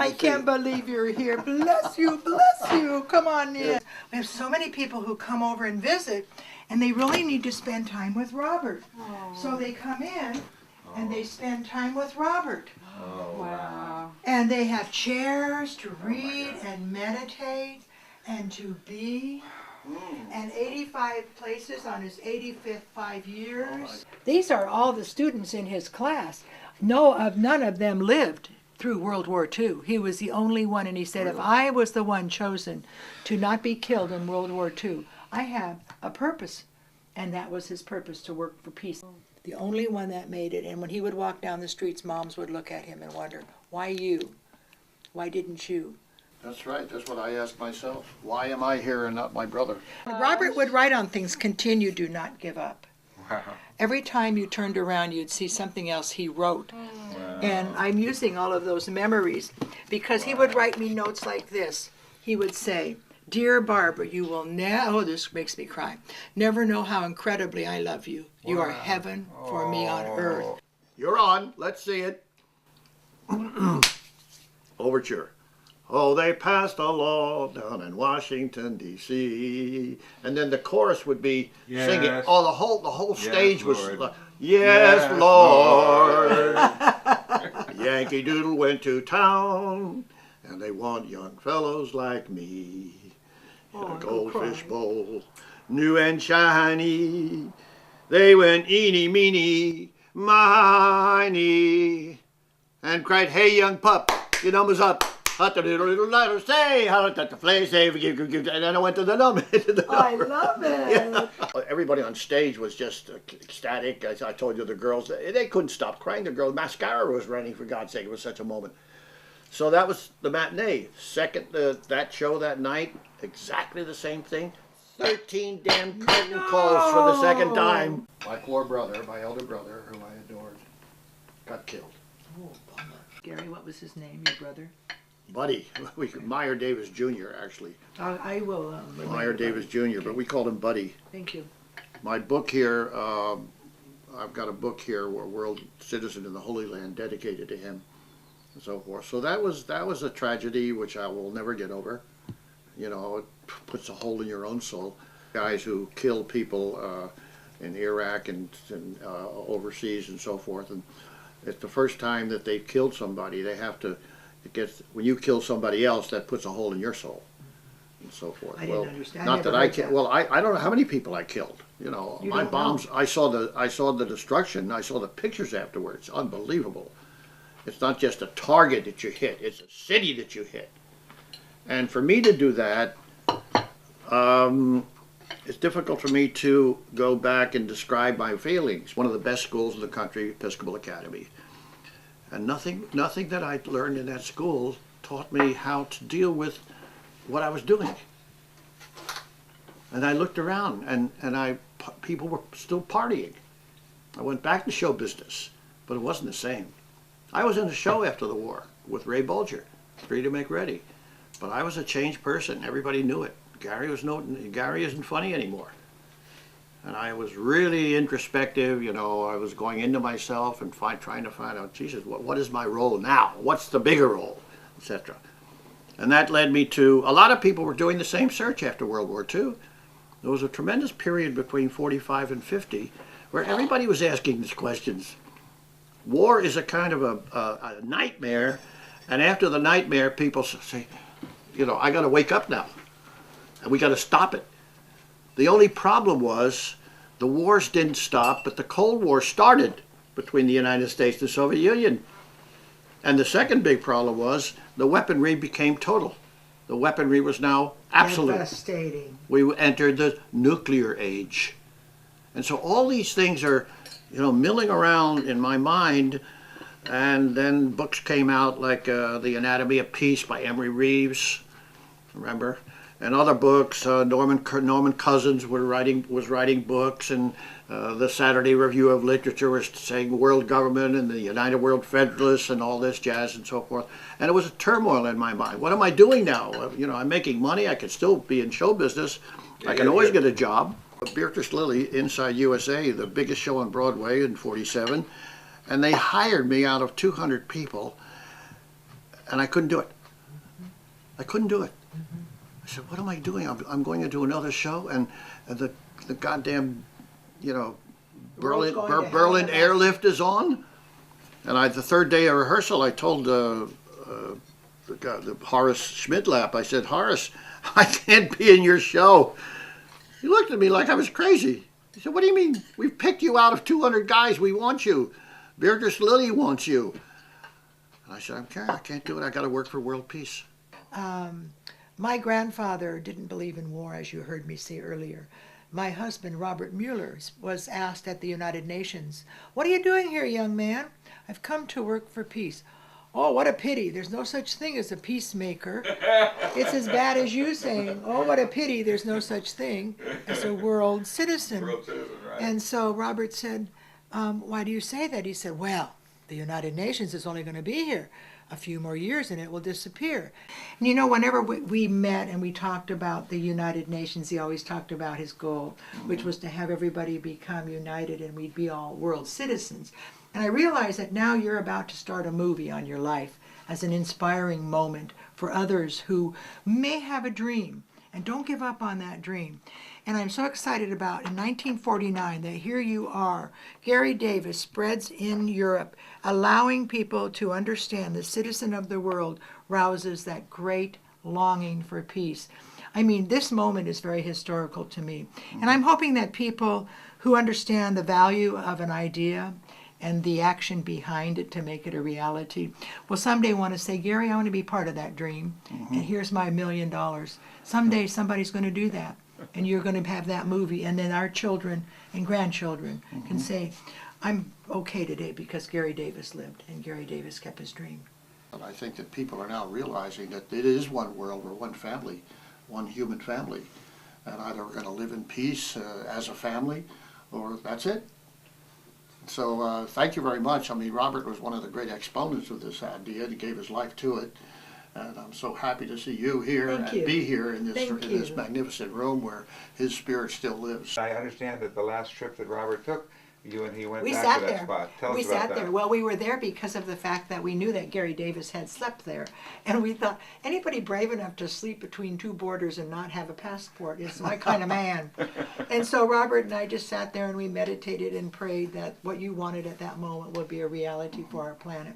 I can't believe you're here. Bless you, bless you. Come on in. We have so many people who come over and visit, and they really need to spend time with Robert. So they come in, and they spend time with Robert. Wow. And they have chairs to read and meditate and to be. And 85 places on his 85th 5 years. These are all the students in his class. None of them lived through World War II. He was the only one, and he said, if I was the one chosen to not be killed in World War II, I have a purpose. And that was his purpose, to work for peace. The only one that made it. And when he would walk down the streets, moms would look at him and wonder, why you? Why didn't you? That's right. That's what I ask myself. Why am I here and not my brother? Robert would write on things, continue, do not give up. Wow. Every time you turned around, you'd see something else he wrote. Wow. And I'm using all of those memories because he would write me notes like this. He would say, Dear Barbara, you will never, oh, this makes me cry, never know how incredibly I love you. You are heaven for me on earth. You're on. Let's see it. Overture. Oh, they passed a law down in Washington, D.C. And then the chorus would be singing. Oh, the whole stage was, yes, Lord. Yankee Doodle went to town, and they want young fellows like me. In a goldfish bowl, new and shiny. They went eeny, meeny, miny, and cried, hey, young pup, your number's up. Say how that the place and then I went to the number. I love it. Yeah. Everybody on stage was just ecstatic. As I told you, the girls, they couldn't stop crying. The girl mascara was running, for God's sake. It was such a moment. So that was the matinee. Second, that show that night, exactly the same thing. 13 damn curtain calls for the second time. My poor brother, my elder brother, whom I adored, got killed. Oh, bummer. Gary, what was his name, your brother? Buddy, Meyer Davis Jr. actually. I will. Meyer Davis Jr., but we called him Buddy. Thank you. My book here, I've got a book here, World Citizen in the Holy Land, dedicated to him, and so forth. So that was a tragedy which I will never get over. You know, it puts a hole in your own soul. Guys who kill people in Iraq and overseas and so forth, and it's the first time that they've killed somebody. They have to. When you kill somebody else, that puts a hole in your soul, and so forth. I didn't understand. Not that I can. Well, I don't know how many people I killed. You know, my bombs. Know. I saw the destruction. I saw the pictures afterwards. Unbelievable. It's not just a target that you hit; it's a city that you hit. And for me to do that, it's difficult for me to go back and describe my feelings. One of the best schools in the country, Episcopal Academy. And nothing that I learned in that school taught me how to deal with what I was doing. And I looked around, and people were still partying. I went back to show business, but it wasn't the same. I was in a show after the war with Ray Bolger, Free to Make Ready. But I was a changed person. Everybody knew it. Garry isn't funny anymore. And I was really introspective, you know, I was going into myself and trying to find out, Jesus, what is my role now? What's the bigger role, etc. And that led me to, a lot of people were doing the same search after World War II. There was a tremendous period between 45 and 50 where everybody was asking these questions. War is a kind of a nightmare, and after the nightmare, people say, you know, I got to wake up now, and we got to stop it. The only problem was the wars didn't stop, but the Cold War started between the United States and the Soviet Union. And the second big problem was the weaponry became total. The weaponry was now absolute. Devastating. We entered the nuclear age. And so all these things are, you know, milling around in my mind. And then books came out like The Anatomy of Peace by Emory Reeves, remember? And other books. Norman Cousins was writing books, and the Saturday Review of Literature was saying world government and the United World Federalists and all this jazz and so forth. And it was a turmoil in my mind. What am I doing now? You know, I'm making money. I could still be in show business. I can always get a job. Beatrice Lilly, Inside USA, the biggest show on Broadway in '47, and they hired me out of 200 people, and I couldn't do it. I couldn't do it. I said, what am I doing? I'm going into another show, and the goddamn, you know, Berlin airlift is on. And the third day of rehearsal, I told the Horace Schmidlap, I said, Horace, I can't be in your show. He looked at me like I was crazy. He said, what do you mean? We've picked you out of 200 guys. We want you. Beatrice Lilly wants you. And I said, I can't do it. I got to work for world peace. My grandfather didn't believe in war, as you heard me say earlier. My husband, Robert Muller, was asked at the United Nations, what are you doing here, young man? I've come to work for peace. Oh, what a pity. There's no such thing as a peacemaker. It's as bad as you saying, oh, what a pity. There's no such thing as a world citizen. World citizen, right. And so Robert said, why do you say that? He said, well, the United Nations is only going to be here a few more years and it will disappear. And you know, whenever we met and we talked about the United Nations, he always talked about his goal, which was to have everybody become united and we'd be all world citizens. And I realize that now you're about to start a movie on your life as an inspiring moment for others who may have a dream, and don't give up on that dream. And I'm so excited about, in 1949, that here you are, Garry Davis spreads in Europe, allowing people to understand the citizen of the world rouses that great longing for peace. I mean, this moment is very historical to me. And I'm hoping that people who understand the value of an idea and the action behind it to make it a reality will someday want to say, Garry, I want to be part of that dream, and here's my $1 million. Someday somebody's going to do that, and you're going to have that movie, and then our children and grandchildren can say, I'm okay today because Garry Davis lived, and Garry Davis kept his dream. I think that people are now realizing that it is one world or one family, one human family, and either we're going to live in peace as a family, or that's it. So thank you very much. I mean, Robert was one of the great exponents of this idea. He gave his life to it. And I'm so happy to see you here be here in this magnificent room where his spirit still lives. I understand that the last trip that Robert took, you and he went We back sat to that there. spot. Tell We us about sat that. there. Well, we were there because of the fact that we knew that Garry Davis had slept there. And we thought, anybody brave enough to sleep between two borders and not have a passport is my kind of man. And so Robert and I just sat there and we meditated and prayed that what you wanted at that moment would be a reality for our planet.